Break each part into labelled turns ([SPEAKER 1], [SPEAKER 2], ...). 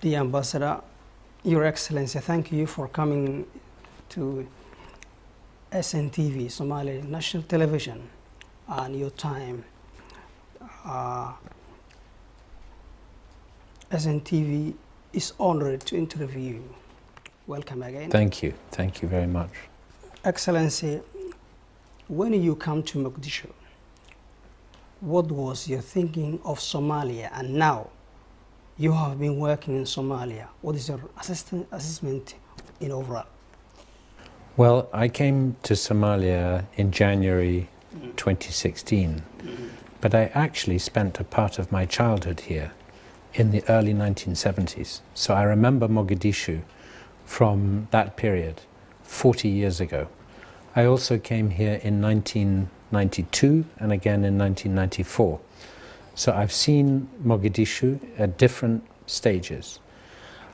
[SPEAKER 1] The Ambassador, Your Excellency, thank you for coming to SNTV, Somali National Television, and your time. SNTV is honored to interview you. Welcome again.
[SPEAKER 2] Thank you very much.
[SPEAKER 1] Excellency, when you come to Mogadishu, what was your thinking of Somalia, and now you have been working in Somalia? What is your assessment in overall?
[SPEAKER 2] Well, I came to Somalia in January 2016, but I actually spent a part of my childhood here in the early 1970s. So I remember Mogadishu from that period, 40 years ago. I also came here in 1992 and again in 1994. So I've seen Mogadishu at different stages.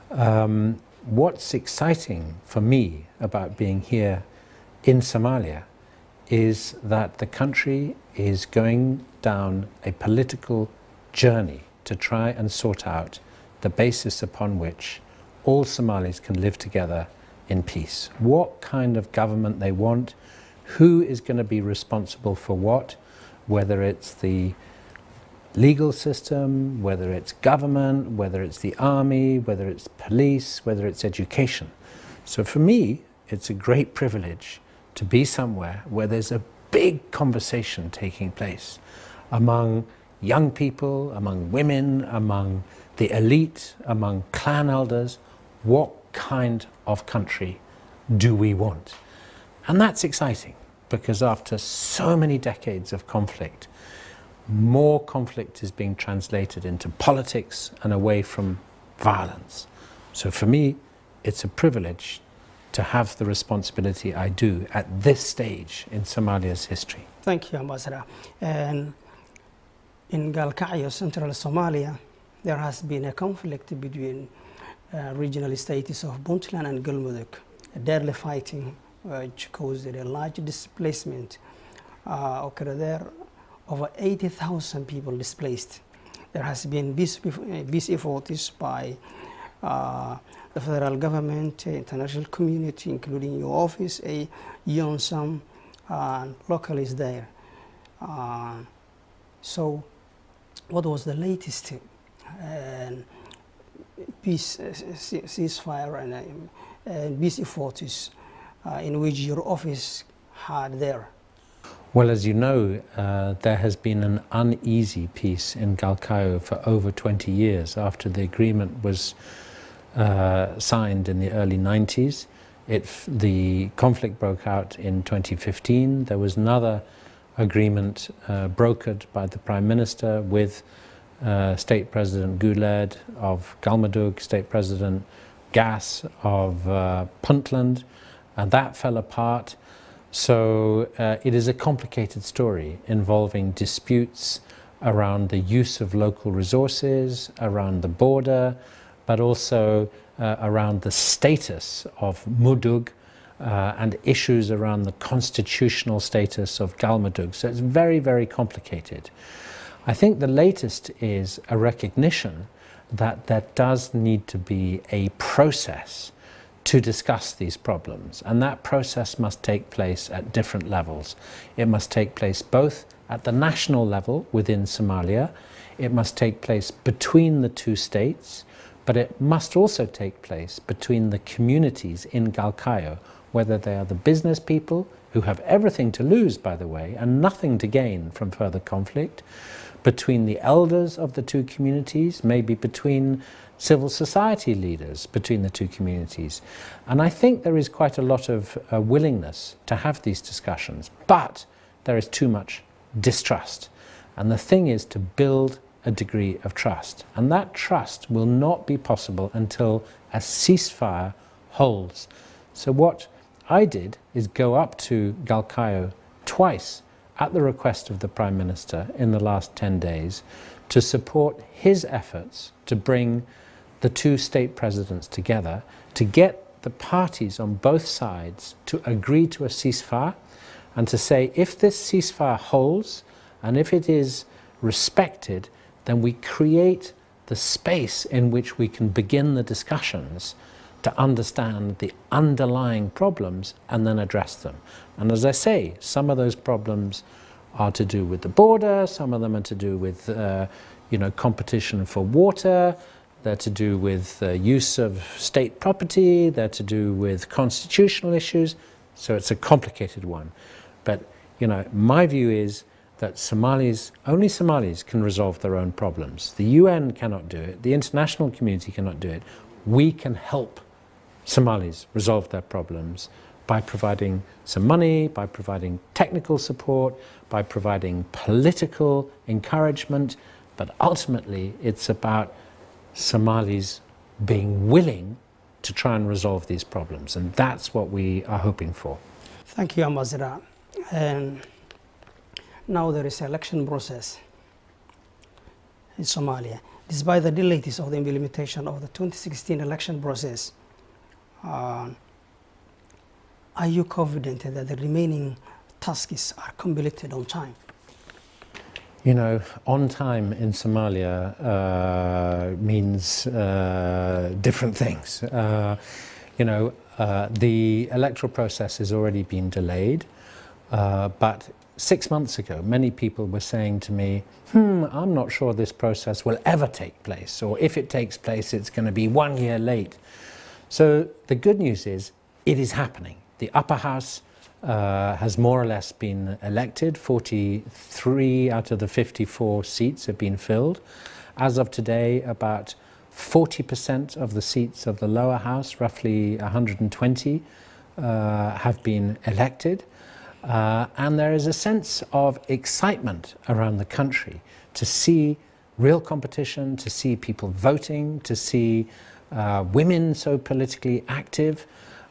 [SPEAKER 2] What's exciting for me about being here in Somalia is that the country is going down a political journey to try and sort out the basis upon which all Somalis can live together in peace. What kind of government they want, who is going to be responsible for what, whether it's the legal system, whether it's government, whether it's the army, whether it's police, whether it's education. So for me, it's a great privilege to be somewhere where there's a big conversation taking place among young people, among women, among the elite, among clan elders. What kind of country do we want? And that's exciting, because after so many decades of conflict, more conflict is being translated into politics and away from violence. So for me, it's a privilege to have the responsibility I do at this stage in Somalia's history.
[SPEAKER 1] Thank you, Ambassador. And in Galkayo, central Somalia, there has been a conflict between regional states of Puntland and Galmudug, a deadly fighting which caused a large displacement. Occurred there, over 80,000 people displaced. There has been peace efforts by the federal government, international community, including your office, UNSAM, and locals there. So, what was the latest peace ceasefire and peace efforts in which your office had there?
[SPEAKER 2] Well, as you know, there has been an uneasy peace in Galkayo for over 20 years. After the agreement was signed in the early 90s, the conflict broke out in 2015. There was another agreement brokered by the Prime Minister with State President Guled of Galmudug, State President Gas of Puntland, and that fell apart. So it is a complicated story involving disputes around the use of local resources, around the border, but also around the status of Mudug and issues around the constitutional status of Galmudug. So it's very, very complicated. I think the latest is a recognition that there does need to be a process to discuss these problems, and that process must take place at different levels. It must take place both at the national level within Somalia, it must take place between the two states, but it must also take place between the communities in Galkayo, whether they are the business people, who have everything to lose, by the way, and nothing to gain from further conflict, between the elders of the two communities, maybe between civil society leaders between the two communities. And I think there is quite a lot of willingness to have these discussions, but there is too much distrust. And the thing is to build a degree of trust. And that trust will not be possible until a ceasefire holds. So what I did is go up to Galkayo twice at the request of the Prime Minister in the last 10 days to support his efforts to bring the two state presidents together, to get the parties on both sides to agree to a ceasefire and to say, if this ceasefire holds and if it is respected, then we create the space in which we can begin the discussions to understand the underlying problems and then address them. And as I say, some of those problems are to do with the border, some of them are to do with competition for water, they're to do with use of state property, they're to do with constitutional issues, so it's a complicated one. But my view is that only Somalis can resolve their own problems. The UN cannot do it, the international community cannot do it. We can help Somalis resolve their problems by providing some money, by providing technical support, by providing political encouragement, but ultimately it's about Somalis being willing to try and resolve these problems, and that's what we are hoping for.
[SPEAKER 1] Thank you, Ambassador. And now there is an election process in Somalia. Despite the delays of the implementation of the 2016 election process, are you confident that the remaining tasks are completed on time?
[SPEAKER 2] On time in Somalia means different things. The electoral process has already been delayed, but 6 months ago, many people were saying to me, I'm not sure this process will ever take place, or if it takes place, it's going to be 1 year late. So the good news is, it is happening. The upper house has more or less been elected. 43 out of the 54 seats have been filled. As of today, about 40% of the seats of the lower house, roughly 120, have been elected. And there is a sense of excitement around the country to see real competition, to see people voting, to see women so politically active,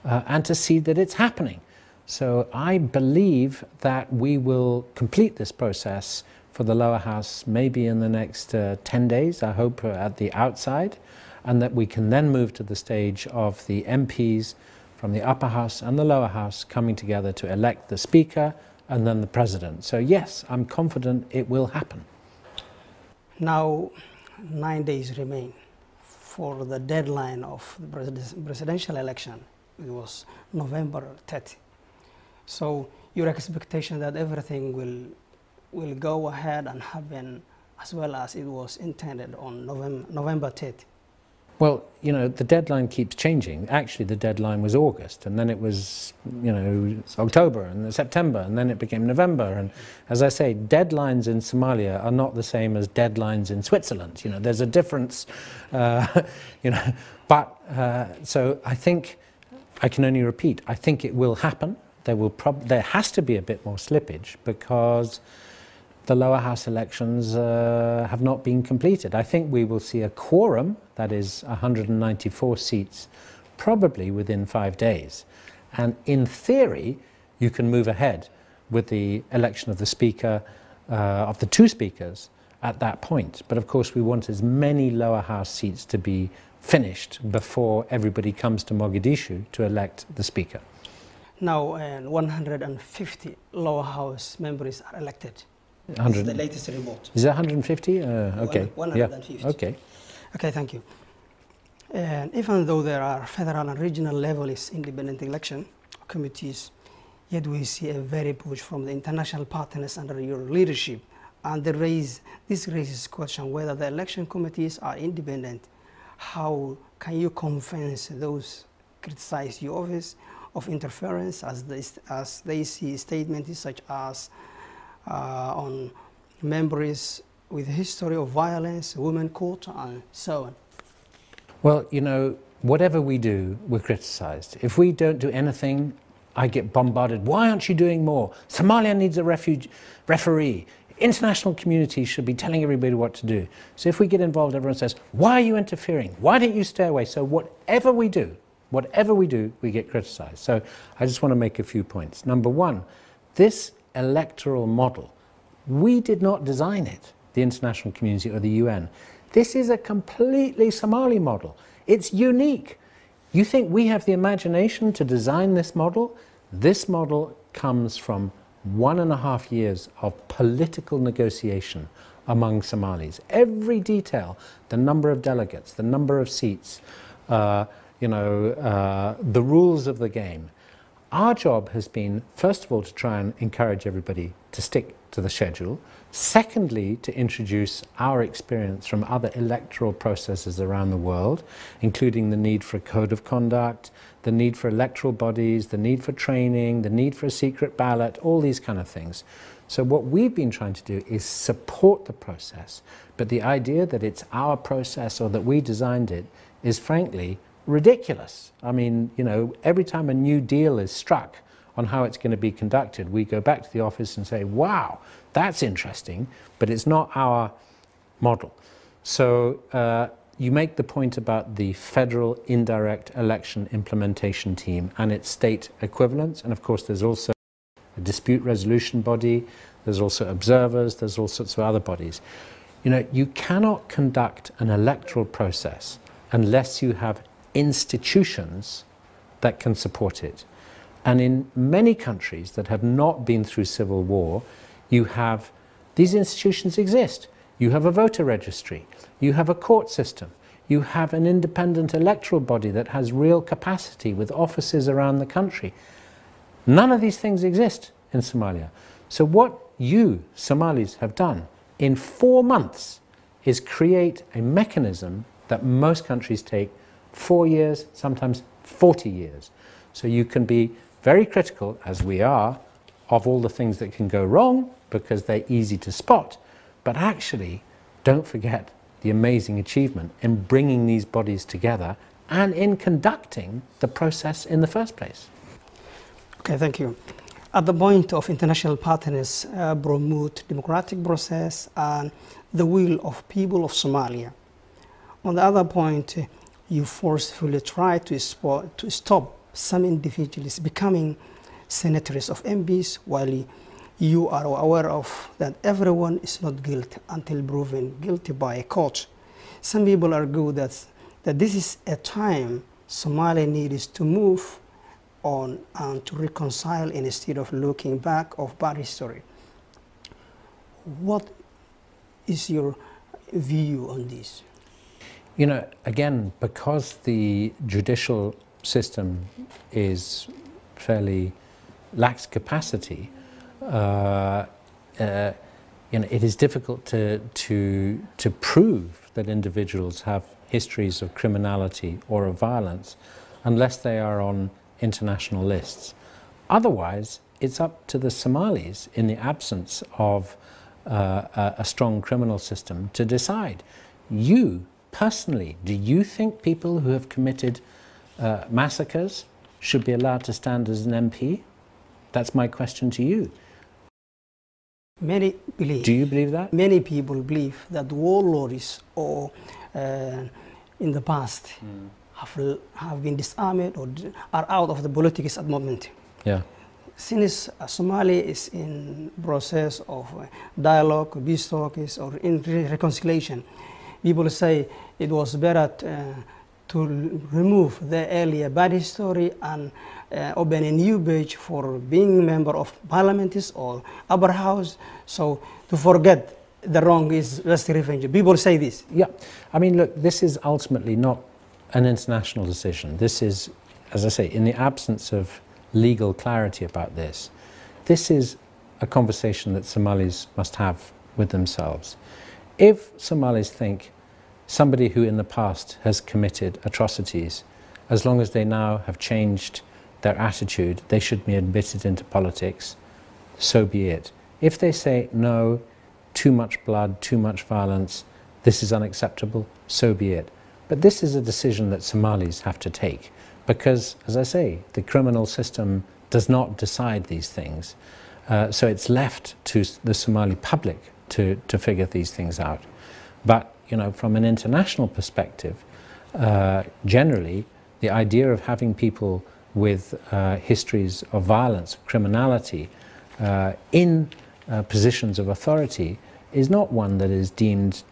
[SPEAKER 2] and to see that it's happening. So I believe that we will complete this process for the lower house maybe in the next 10 days, I hope, at the outside, and that we can then move to the stage of the MPs from the upper house and the lower house coming together to elect the speaker and then the president. So yes, I'm confident it will happen.
[SPEAKER 1] Now 9 days remain for the deadline of the presidential election. It was November 30. So your expectation that everything will go ahead and happen as well as it was intended on November 30?
[SPEAKER 2] Well, the deadline keeps changing. Actually, the deadline was August, and then it was, October, and then September, and then it became November. And as I say, deadlines in Somalia are not the same as deadlines in Switzerland. There's a difference, But, so I think, I can only repeat, I think it will happen. There has to be a bit more slippage because the lower house elections have not been completed. I think we will see a quorum, that is 194 seats, probably within 5 days. And in theory, you can move ahead with the election of the speaker, of the two speakers at that point. But of course, we want as many lower house seats to be finished before everybody comes to Mogadishu to elect the speaker.
[SPEAKER 1] Now 150 lower house members are elected. This is the latest report.
[SPEAKER 2] Is it 150? Okay.
[SPEAKER 1] 150.
[SPEAKER 2] Yeah. Okay.
[SPEAKER 1] Okay, thank you. And even though there are federal and regional levels independent election committees, yet we see a very push from the international partners under your leadership. And this raises question whether the election committees are independent. How can you convince those criticize your office of interference as they see statements such as on members with a history of violence, women caught, and so on?
[SPEAKER 2] Well, whatever we do, we're criticized. If we don't do anything, I get bombarded. Why aren't you doing more? Somalia needs a referee. International community should be telling everybody what to do. So if we get involved, everyone says, why are you interfering? Why don't you stay away? So whatever we do, we get criticized. So I just want to make a few points. Number one, this electoral model, we did not design it, the international community or the UN. This is a completely Somali model. It's unique. You think we have the imagination to design this model? This model comes from 1.5 years of political negotiation among Somalis. Every detail, the number of delegates, the number of seats, the rules of the game. Our job has been, first of all, to try and encourage everybody to stick to the schedule. Secondly, to introduce our experience from other electoral processes around the world, including the need for a code of conduct, the need for electoral bodies, the need for training, the need for a secret ballot, all these kind of things. So what we've been trying to do is support the process, but the idea that it's our process or that we designed it is frankly ridiculous. I mean, every time a new deal is struck on how it's going to be conducted, we go back to the office and say, wow, that's interesting, but it's not our model. So you make the point about the federal indirect election implementation team and its state equivalents, and of course there's also a dispute resolution body, there's also observers, there's all sorts of other bodies. You cannot conduct an electoral process unless you have institutions that can support it. And in many countries that have not been through civil war, these institutions exist. You have a voter registry, you have a court system, you have an independent electoral body that has real capacity with offices around the country. None of these things exist in Somalia. So what you, Somalis, have done in 4 months is create a mechanism that most countries take 4 years, sometimes 40 years. So you can be very critical, as we are, of all the things that can go wrong because they're easy to spot, but actually don't forget the amazing achievement in bringing these bodies together and in conducting the process in the first place.
[SPEAKER 1] Okay, thank you. At the point of international partners promote democratic process and the will of people of Somalia. On the other point, you forcefully try to stop some individuals becoming senators of MPs, while you are aware of that everyone is not guilty until proven guilty by a court. Some people argue that this is a time Somalia needs to move on and to reconcile instead of looking back of bad history. What is your view on this?
[SPEAKER 2] Again, because the judicial system is lacks capacity, it is difficult to prove that individuals have histories of criminality or of violence unless they are on international lists. Otherwise, it's up to the Somalis, in the absence of a strong criminal system, to decide. You, personally, do you think people who have committed massacres should be allowed to stand as an MP? That's my question to you.
[SPEAKER 1] Many believe.
[SPEAKER 2] Do you believe that?
[SPEAKER 1] Many people believe that warlords or in the past have been disarmed or are out of the politics at the moment.
[SPEAKER 2] Yeah.
[SPEAKER 1] Since Somalia is in process of dialogue, peace talks, or in reconciliation, people say it was better to remove the earlier bad history and open a new page for being member of parliament or upper house. So to forget the wrong is just revenge. People say this.
[SPEAKER 2] Yeah, I mean, look, this is ultimately not an international decision. This is, as I say, in the absence of legal clarity about this, this is a conversation that Somalis must have with themselves. If Somalis think somebody who in the past has committed atrocities, as long as they now have changed their attitude, they should be admitted into politics, so be it. If they say, no, too much blood, too much violence, this is unacceptable, so be it. But this is a decision that Somalis have to take, because, as I say, the criminal system does not decide these things. So it's left to the Somali public to figure these things out. But, from an international perspective, generally, the idea of having people with histories of violence, criminality, in positions of authority is not one that is deemed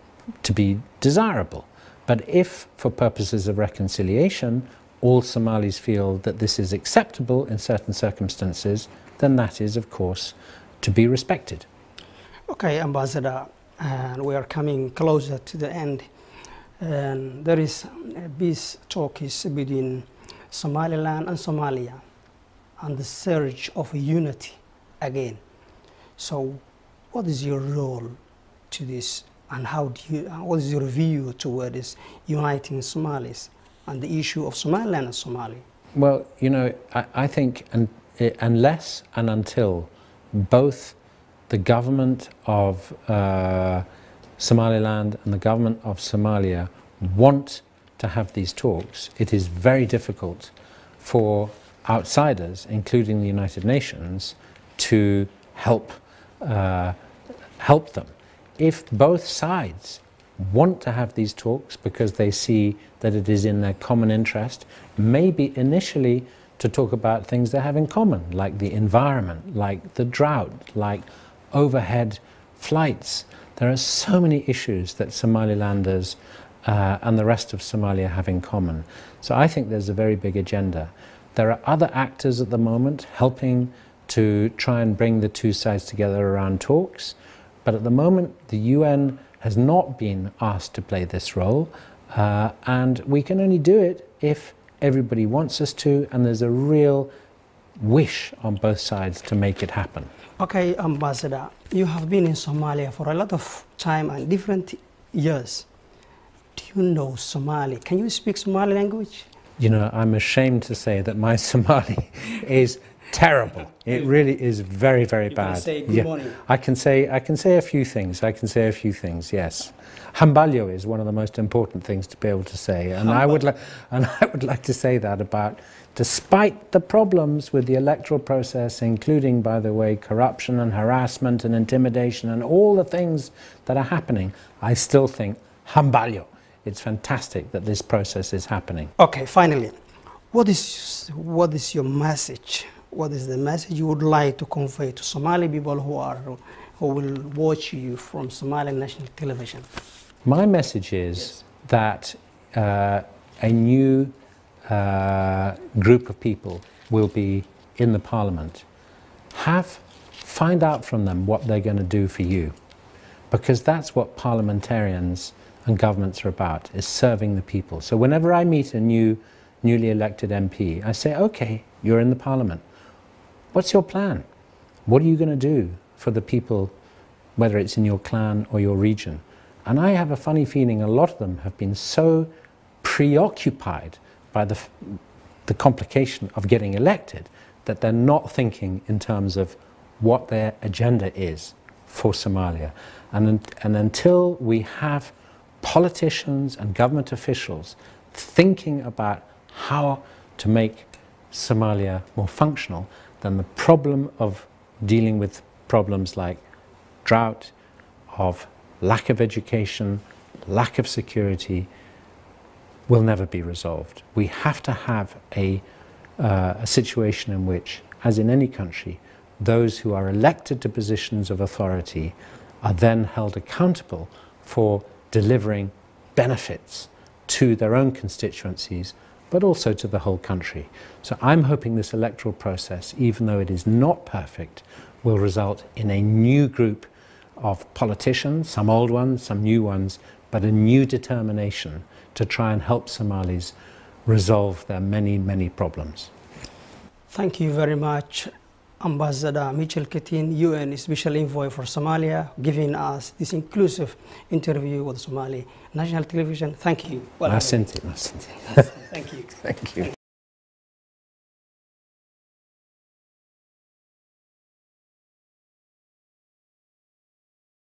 [SPEAKER 2] to be desirable. But if, for purposes of reconciliation, all Somalis feel that this is acceptable in certain circumstances, then that is, of course, to be respected.
[SPEAKER 1] Okay, Ambassador, and we are coming closer to the end. And there is a peace talk between Somaliland and Somalia, and the search of unity again. So, what is your role to this, and what is your view towards uniting Somalis and the issue of Somaliland and Somalia?
[SPEAKER 2] Well, you know, I think unless and until both the government of Somaliland and the government of Somalia want to have these talks, it is very difficult for outsiders, including the United Nations, to help them. If both sides want to have these talks because they see that it is in their common interest, maybe initially to talk about things they have in common, like the environment, like the drought, like overhead flights. There are so many issues that Somalilanders and the rest of Somalia have in common. So I think there's a very big agenda. There are other actors at the moment helping to try and bring the two sides together around talks. But at the moment, the UN has not been asked to play this role, and we can only do it if everybody wants us to, and there's a real wish on both sides to make it happen.
[SPEAKER 1] Okay, Ambassador, you have been in Somalia for a lot of time and different years. Do you know Somali? Can you speak Somali language?
[SPEAKER 2] You know, I'm ashamed to say that my Somali is terrible. It really is very, very bad.
[SPEAKER 1] You can say good morning.
[SPEAKER 2] I can say a few things. Yes. Hambalyo is one of the most important things to be able to say, and I would like to say that about, despite the problems with the electoral process, including, by the way, corruption and harassment and intimidation and all the things that are happening, I still think Hambalyo. It's fantastic that this process is happening.
[SPEAKER 1] Okay, finally, what is your message? What is the message you would like to convey to Somali people who will watch you from Somali national television?
[SPEAKER 2] My message is that a new group of people will be in the parliament. Find out from them what they're going to do for you, because that's what parliamentarians and governments are about, is serving the people. So whenever I meet a newly elected MP, I say, okay, you're in the parliament. What's your plan? What are you going to do for the people, whether it's in your clan or your region? And I have a funny feeling a lot of them have been so preoccupied by the complication of getting elected that they're not thinking in terms of what their agenda is for Somalia. And until we have politicians and government officials thinking about how to make Somalia more functional, then the problem of dealing with problems like drought, of lack of education, lack of security, will never be resolved. We have to have a situation in which, as in any country, those who are elected to positions of authority are then held accountable for delivering benefits to their own constituencies, but also to the whole country. So I'm hoping this electoral process, even though it is not perfect, will result in a new group of politicians, some old ones, some new ones, but a new determination to try and help Somalis resolve their many, many problems.
[SPEAKER 1] Thank you very much, Ambassador Michael Keating, UN Special Envoy for Somalia, giving us this inclusive interview with Somali National Television. Thank you.
[SPEAKER 2] Thank you.
[SPEAKER 1] Thank you.
[SPEAKER 2] Thank you.